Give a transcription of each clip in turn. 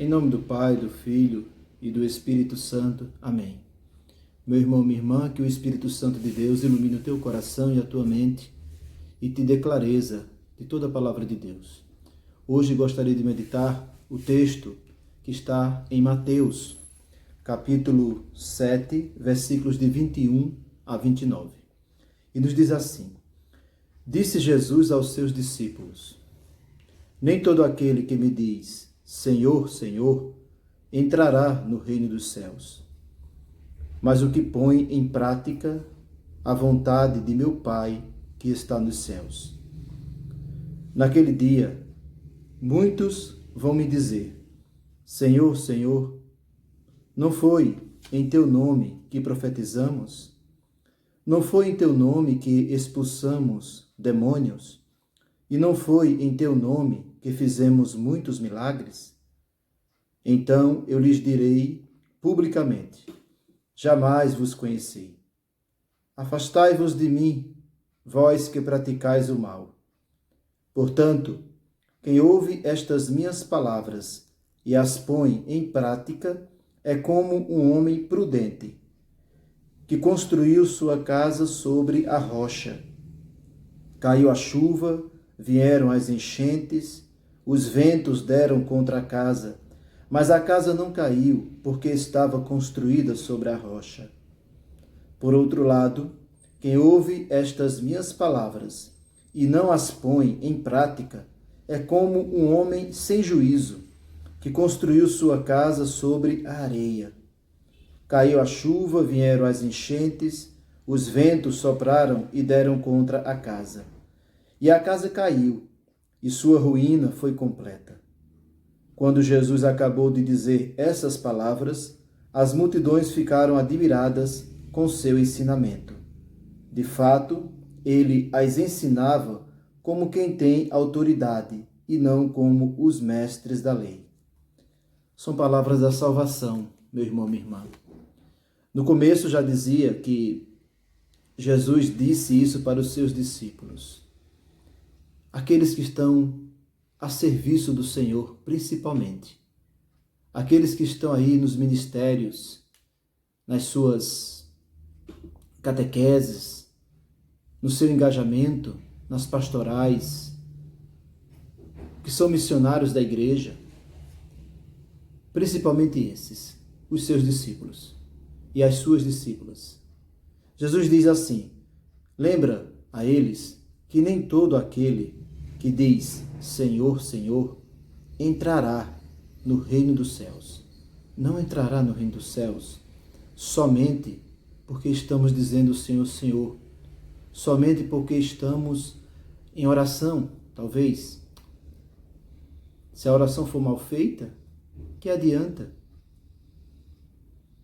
Em nome do Pai, do Filho e do Espírito Santo. Amém. Meu irmão, minha irmã, que o Espírito Santo de Deus ilumine o teu coração e a tua mente e te dê clareza de toda a palavra de Deus. Hoje gostaria de meditar o texto que está em Mateus, capítulo 7, versículos de 21 a 29. E nos diz assim: Disse Jesus aos seus discípulos: Nem todo aquele que me diz, Senhor, Senhor, entrará no reino dos céus, mas o que põe em prática a vontade de meu Pai que está nos céus. Naquele dia, muitos vão me dizer, Senhor, Senhor, não foi em teu nome que profetizamos? Não foi em teu nome que expulsamos demônios? E não foi em teu nome que fizemos muitos milagres? Então eu lhes direi publicamente, jamais vos conheci. Afastai-vos de mim, vós que praticais o mal. Portanto, quem ouve estas minhas palavras e as põe em prática é como um homem prudente, que construiu sua casa sobre a rocha. Caiu a chuva, vieram as enchentes, os ventos deram contra a casa, mas a casa não caiu, porque estava construída sobre a rocha. Por outro lado, quem ouve estas minhas palavras e não as põe em prática é como um homem sem juízo, que construiu sua casa sobre a areia. Caiu a chuva, vieram as enchentes, os ventos sopraram e deram contra a casa. E a casa caiu, e sua ruína foi completa. Quando Jesus acabou de dizer essas palavras, as multidões ficaram admiradas com seu ensinamento. De fato, ele as ensinava como quem tem autoridade e não como os mestres da lei. São palavras da salvação, meu irmão, minha irmã. No começo já dizia que Jesus disse isso para os seus discípulos. Aqueles que estão a serviço do Senhor, principalmente. Aqueles que estão aí nos ministérios, nas suas catequeses, no seu engajamento, nas pastorais, que são missionários da igreja, principalmente esses, os seus discípulos e as suas discípulas. Jesus diz assim: lembra a eles que nem todo aquele que diz Senhor, Senhor, entrará no reino dos céus. Não entrará no reino dos céus somente porque estamos dizendo Senhor, Senhor, somente porque estamos em oração, talvez. Se a oração for mal feita, que adianta?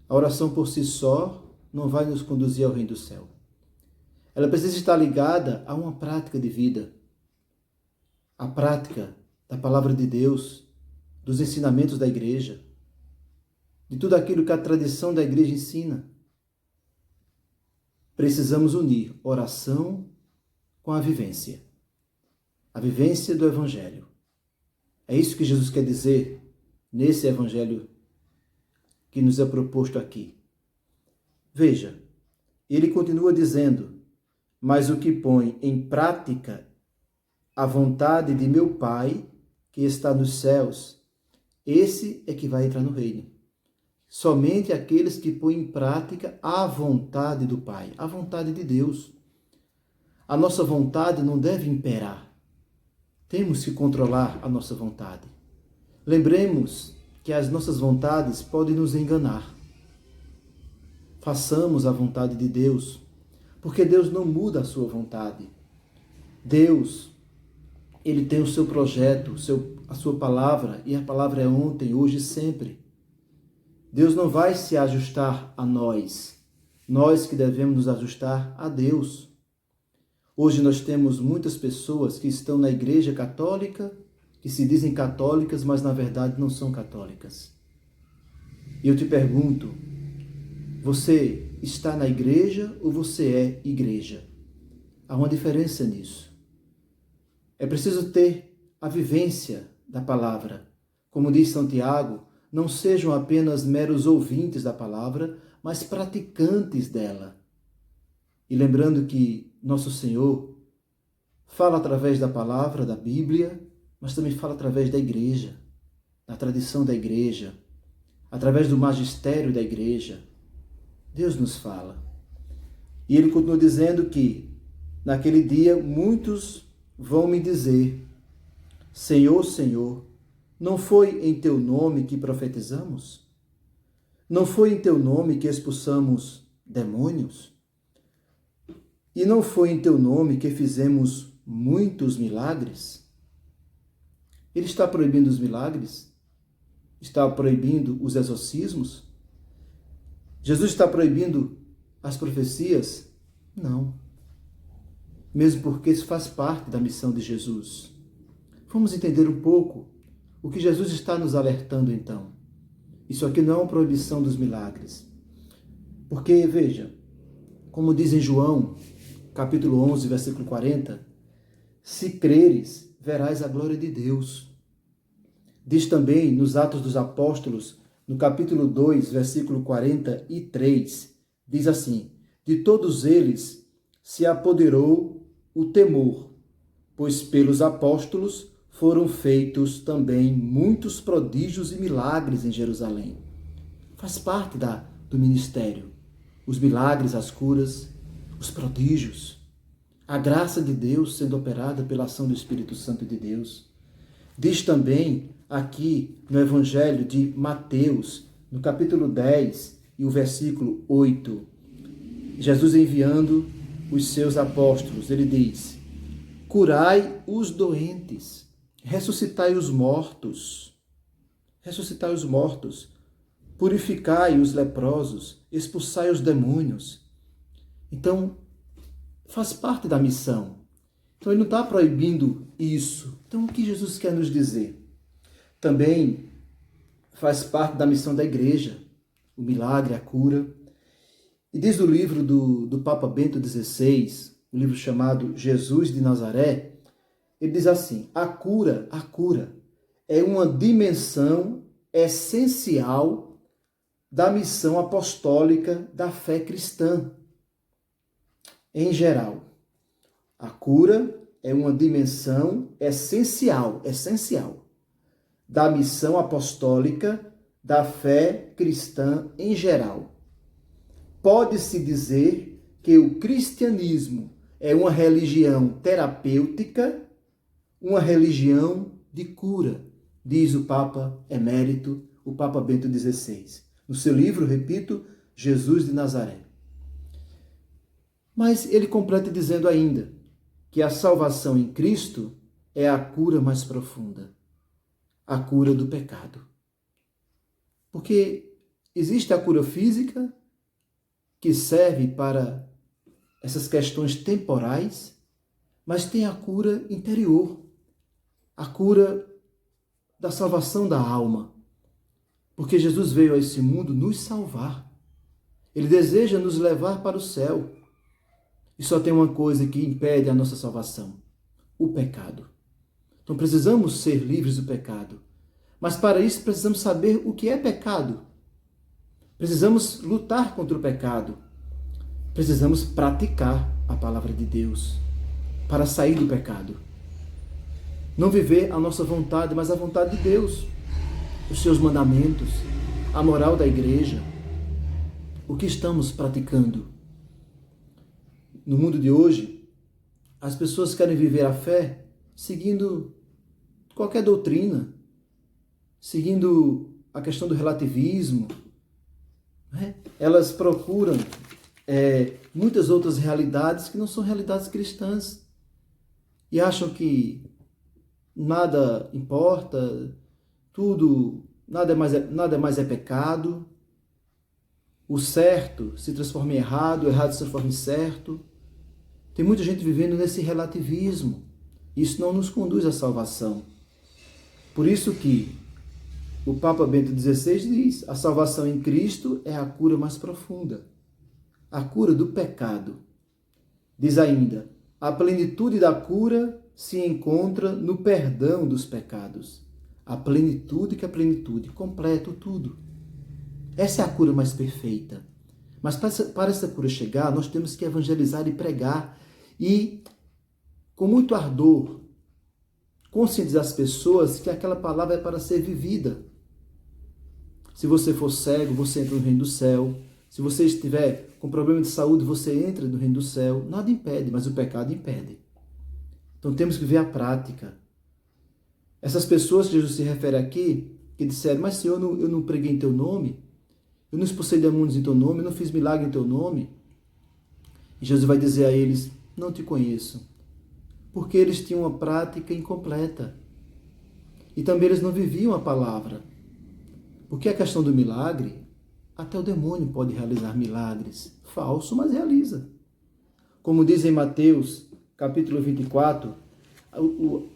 A oração por si só não vai nos conduzir ao reino do céu. Ela precisa estar ligada a uma prática de vida. A prática da palavra de Deus, dos ensinamentos da igreja, de tudo aquilo que a tradição da igreja ensina. Precisamos unir oração com a vivência do Evangelho. É isso que Jesus quer dizer nesse Evangelho que nos é proposto aqui. Veja, ele continua dizendo, mas o que põe em prática a vontade de meu Pai, que está nos céus, esse é que vai entrar no reino. Somente aqueles que põem em prática a vontade do Pai, a vontade de Deus. A nossa vontade não deve imperar. Temos que controlar a nossa vontade. Lembremos que as nossas vontades podem nos enganar. Façamos a vontade de Deus, porque Deus não muda a sua vontade. Deus, Ele tem o seu projeto, a sua palavra, e a palavra é ontem, hoje e sempre. Deus não vai se ajustar a nós que devemos nos ajustar a Deus. Hoje nós temos muitas pessoas que estão na igreja católica, que se dizem católicas, mas na verdade não são católicas. E eu te pergunto, você está na igreja ou você é igreja? Há uma diferença nisso. É preciso ter a vivência da palavra, como diz São Tiago, não sejam apenas meros ouvintes da palavra, mas praticantes dela. E lembrando que nosso Senhor fala através da palavra, da Bíblia, mas também fala através da igreja, da tradição da igreja, através do magistério da igreja. Deus nos fala. E ele continua dizendo que, naquele dia, muitos vão me dizer: Senhor, Senhor, não foi em teu nome que profetizamos? Não foi em teu nome que expulsamos demônios? E não foi em teu nome que fizemos muitos milagres? Ele está proibindo os milagres? Está proibindo os exorcismos? Jesus está proibindo as profecias? Não. Mesmo porque isso faz parte da missão de Jesus. Vamos entender um pouco o que Jesus está nos alertando então. Isso aqui não é uma proibição dos milagres. Porque, veja, como diz em João, capítulo 11, versículo 40, se creres, verás a glória de Deus. Diz também nos Atos dos Apóstolos, no capítulo 2, versículo 43, diz assim: de todos eles se apoderou o temor, pois pelos apóstolos foram feitos também muitos prodígios e milagres em Jerusalém. Faz parte do ministério. Os milagres, as curas, os prodígios, a graça de Deus sendo operada pela ação do Espírito Santo de Deus. Diz também aqui no Evangelho de Mateus, no capítulo 10 e o versículo 8, Jesus enviando os seus apóstolos, ele diz: curai os doentes, ressuscitai os mortos, purificai os leprosos, expulsai os demônios. Então, faz parte da missão. Então, ele não está proibindo isso. Então, o que Jesus quer nos dizer? Também faz parte da missão da igreja, o milagre, a cura. E diz o livro do Papa Bento XVI, um livro chamado Jesus de Nazaré, ele diz assim: a cura é uma dimensão essencial da missão apostólica da fé cristã. Em geral, a cura é uma dimensão essencial da missão apostólica da fé cristã em geral. Pode-se dizer que o cristianismo é uma religião terapêutica, uma religião de cura, diz o Papa Emérito, o Papa Bento XVI. No seu livro, repito, Jesus de Nazaré. Mas ele completa dizendo ainda que a salvação em Cristo é a cura mais profunda, a cura do pecado. Porque existe a cura física, que serve para essas questões temporais, mas tem a cura interior, a cura da salvação da alma. Porque Jesus veio a esse mundo nos salvar. Ele deseja nos levar para o céu. E só tem uma coisa que impede a nossa salvação: o pecado. Então precisamos ser livres do pecado. Mas para isso precisamos saber o que é pecado. Precisamos lutar contra o pecado. Precisamos praticar a palavra de Deus para sair do pecado. Não viver a nossa vontade, mas a vontade de Deus. Os seus mandamentos, a moral da igreja. O que estamos praticando? No mundo de hoje, as pessoas querem viver a fé seguindo qualquer doutrina, seguindo a questão do relativismo. Elas procuram muitas outras realidades que não são realidades cristãs e acham que nada importa, nada mais é pecado, o certo se transforma em errado, o errado se transforma em certo. Tem muita gente vivendo nesse relativismo. Isso não nos conduz à salvação. Por isso que o Papa Bento XVI diz: a salvação em Cristo é a cura mais profunda, a cura do pecado. Diz ainda: a plenitude da cura se encontra no perdão dos pecados. a plenitude que a plenitude, completo tudo. Essa é a cura mais perfeita. Mas para essa cura chegar, nós temos que evangelizar e pregar e, com muito ardor, conscientizar as pessoas que aquela palavra é para ser vivida. Se você for cego, você entra no reino do céu. Se você estiver com problema de saúde, você entra no reino do céu. Nada impede, mas o pecado impede. Então temos que ver a prática. Essas pessoas que Jesus se refere aqui, que disseram, mas Senhor, eu não preguei em teu nome, eu não expulsei demônios em teu nome, eu não fiz milagre em teu nome. E Jesus vai dizer a eles, não te conheço. Porque eles tinham uma prática incompleta. E também eles não viviam a palavra. Porque a questão do milagre, até o demônio pode realizar milagres. Falso, mas realiza. Como diz em Mateus, capítulo 24,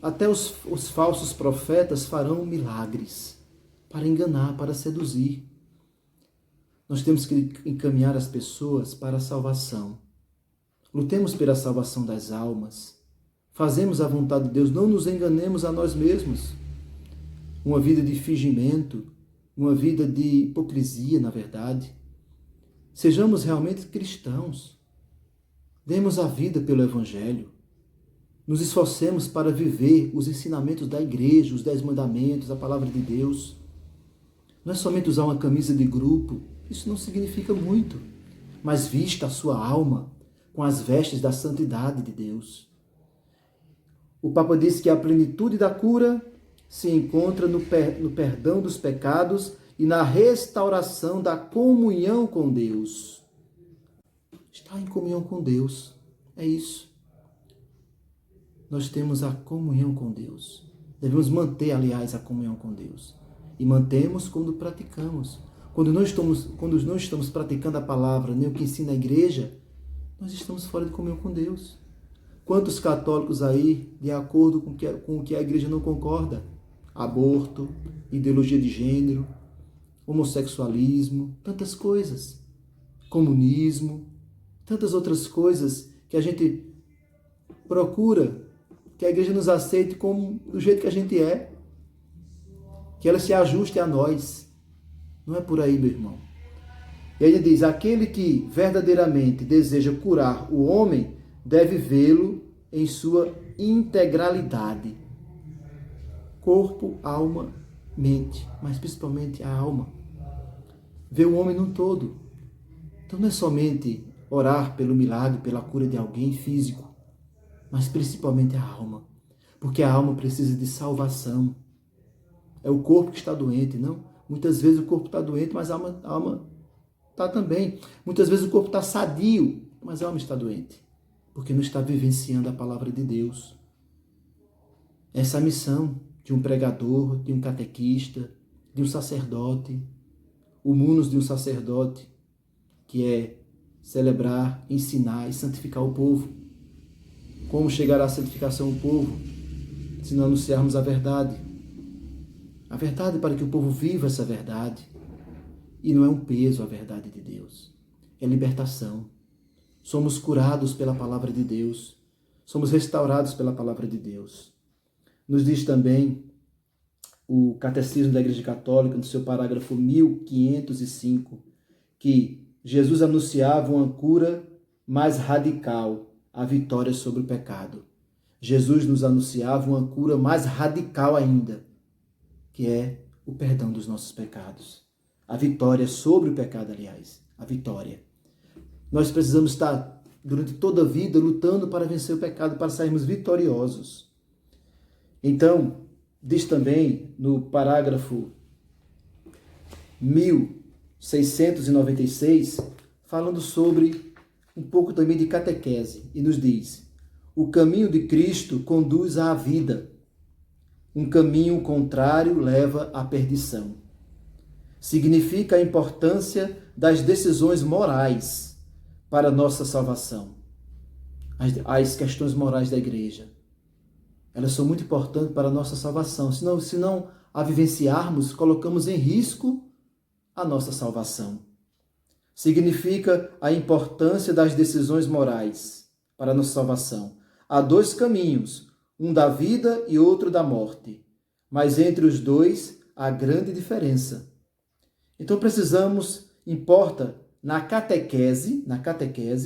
até os falsos profetas farão milagres para enganar, para seduzir. Nós temos que encaminhar as pessoas para a salvação. Lutemos pela salvação das almas. Fazemos a vontade de Deus, não nos enganemos a nós mesmos. Uma vida de fingimento, uma vida de hipocrisia, na verdade. Sejamos realmente cristãos. Demos a vida pelo Evangelho. Nos esforcemos para viver os ensinamentos da igreja, os 10 mandamentos, a palavra de Deus. Não é somente usar uma camisa de grupo, isso não significa muito, mas vista a sua alma com as vestes da santidade de Deus. O Papa disse que a plenitude da cura se encontra no perdão dos pecados e na restauração da comunhão com Deus. Estar em comunhão com Deus, é isso. Nós temos a comunhão com Deus. Devemos manter, aliás, a comunhão com Deus. E mantemos quando praticamos. Quando não estamos praticando a palavra, nem o que ensina a igreja, nós estamos fora de comunhão com Deus. Quantos católicos aí, de acordo com o que a igreja não concorda? Aborto, ideologia de gênero, homossexualismo, tantas coisas. Comunismo, tantas outras coisas que a gente procura que a igreja nos aceite do jeito que a gente é, que ela se ajuste a nós. Não é por aí, meu irmão. E aí ele diz, aquele que verdadeiramente deseja curar o homem, deve vê-lo em sua integralidade. Corpo, alma, mente, mas principalmente a alma. Ver o homem num todo. Então não é somente orar pelo milagre, pela cura de alguém físico, mas principalmente a alma. Porque a alma precisa de salvação. É o corpo que está doente, não? Muitas vezes o corpo está doente, mas a alma está também. Muitas vezes o corpo está sadio, mas a alma está doente. Porque não está vivenciando a palavra de Deus. Essa é a missão de um pregador, de um catequista, de um sacerdote. O munus de um sacerdote, que é celebrar, ensinar e santificar o povo. Como chegará à santificação o povo? Se não anunciarmos a verdade. A verdade para que o povo viva essa verdade. E não é um peso a verdade de Deus. É libertação. Somos curados pela palavra de Deus. Somos restaurados pela palavra de Deus. Nos diz também o Catecismo da Igreja Católica, no seu parágrafo 1505, que Jesus anunciava uma cura mais radical, a vitória sobre o pecado. Jesus nos anunciava uma cura mais radical ainda, que é o perdão dos nossos pecados. A vitória sobre o pecado, aliás. A vitória. Nós precisamos estar, durante toda a vida, lutando para vencer o pecado, para sairmos vitoriosos. Então, diz também no parágrafo 1696, falando sobre um pouco também de catequese, e nos diz: o caminho de Cristo conduz à vida. Um caminho contrário leva à perdição. Significa a importância das decisões morais para a nossa salvação. As questões morais da igreja. Elas são muito importantes para a nossa salvação. Se não a vivenciarmos, colocamos em risco a nossa salvação. Significa a importância das decisões morais para a nossa salvação. Há dois caminhos, um da vida e outro da morte. mas entre os dois há grande diferença. Então importa na catequese,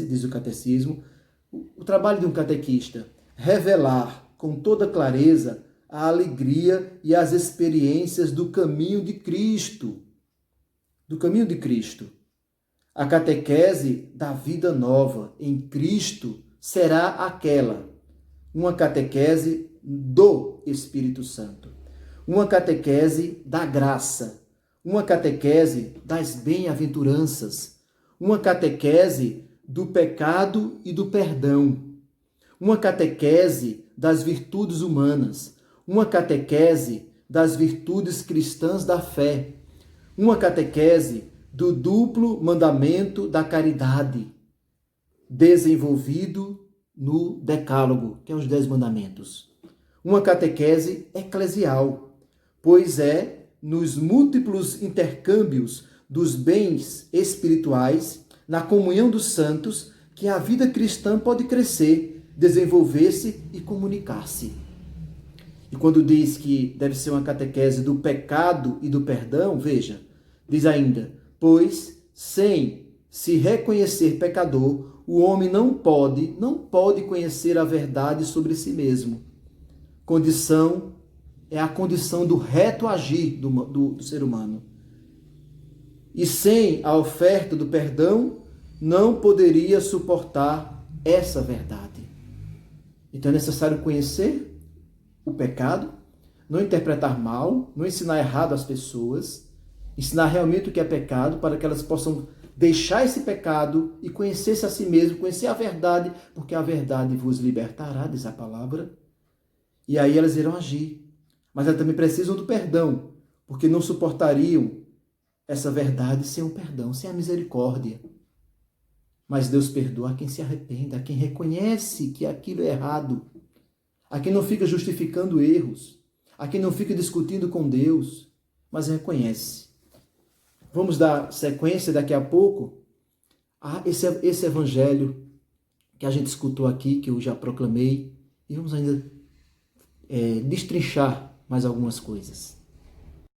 diz o catecismo, o trabalho de um catequista, revelar com toda clareza a alegria e as experiências do caminho de Cristo. Do caminho de Cristo. A catequese da vida nova em Cristo será aquela, uma catequese do Espírito Santo, uma catequese da graça, uma catequese das bem-aventuranças, uma catequese do pecado e do perdão, uma catequese das virtudes humanas, uma catequese das virtudes cristãs da fé, uma catequese do duplo mandamento da caridade, desenvolvido no Decálogo, que é os 10 mandamentos. Uma catequese eclesial, pois é nos múltiplos intercâmbios dos bens espirituais, na comunhão dos santos, que a vida cristã pode crescer, desenvolver-se e comunicar-se. E quando diz que deve ser uma catequese do pecado e do perdão, veja, diz ainda, pois sem se reconhecer pecador, o homem não pode conhecer a verdade sobre si mesmo. É a condição do reto agir do ser humano. E sem a oferta do perdão, não poderia suportar essa verdade. Então é necessário conhecer o pecado, não interpretar mal, não ensinar errado às pessoas, ensinar realmente o que é pecado, para que elas possam deixar esse pecado e conhecer-se a si mesmo, conhecer a verdade, porque a verdade vos libertará, diz a palavra, e aí elas irão agir. Mas elas também precisam do perdão, porque não suportariam essa verdade sem o perdão, sem a misericórdia. Mas Deus perdoa a quem se arrepende, a quem reconhece que aquilo é errado, a quem não fica justificando erros, a quem não fica discutindo com Deus, mas reconhece. Vamos dar sequência daqui a pouco a esse evangelho que a gente escutou aqui, que eu já proclamei, e vamos ainda destrinchar mais algumas coisas.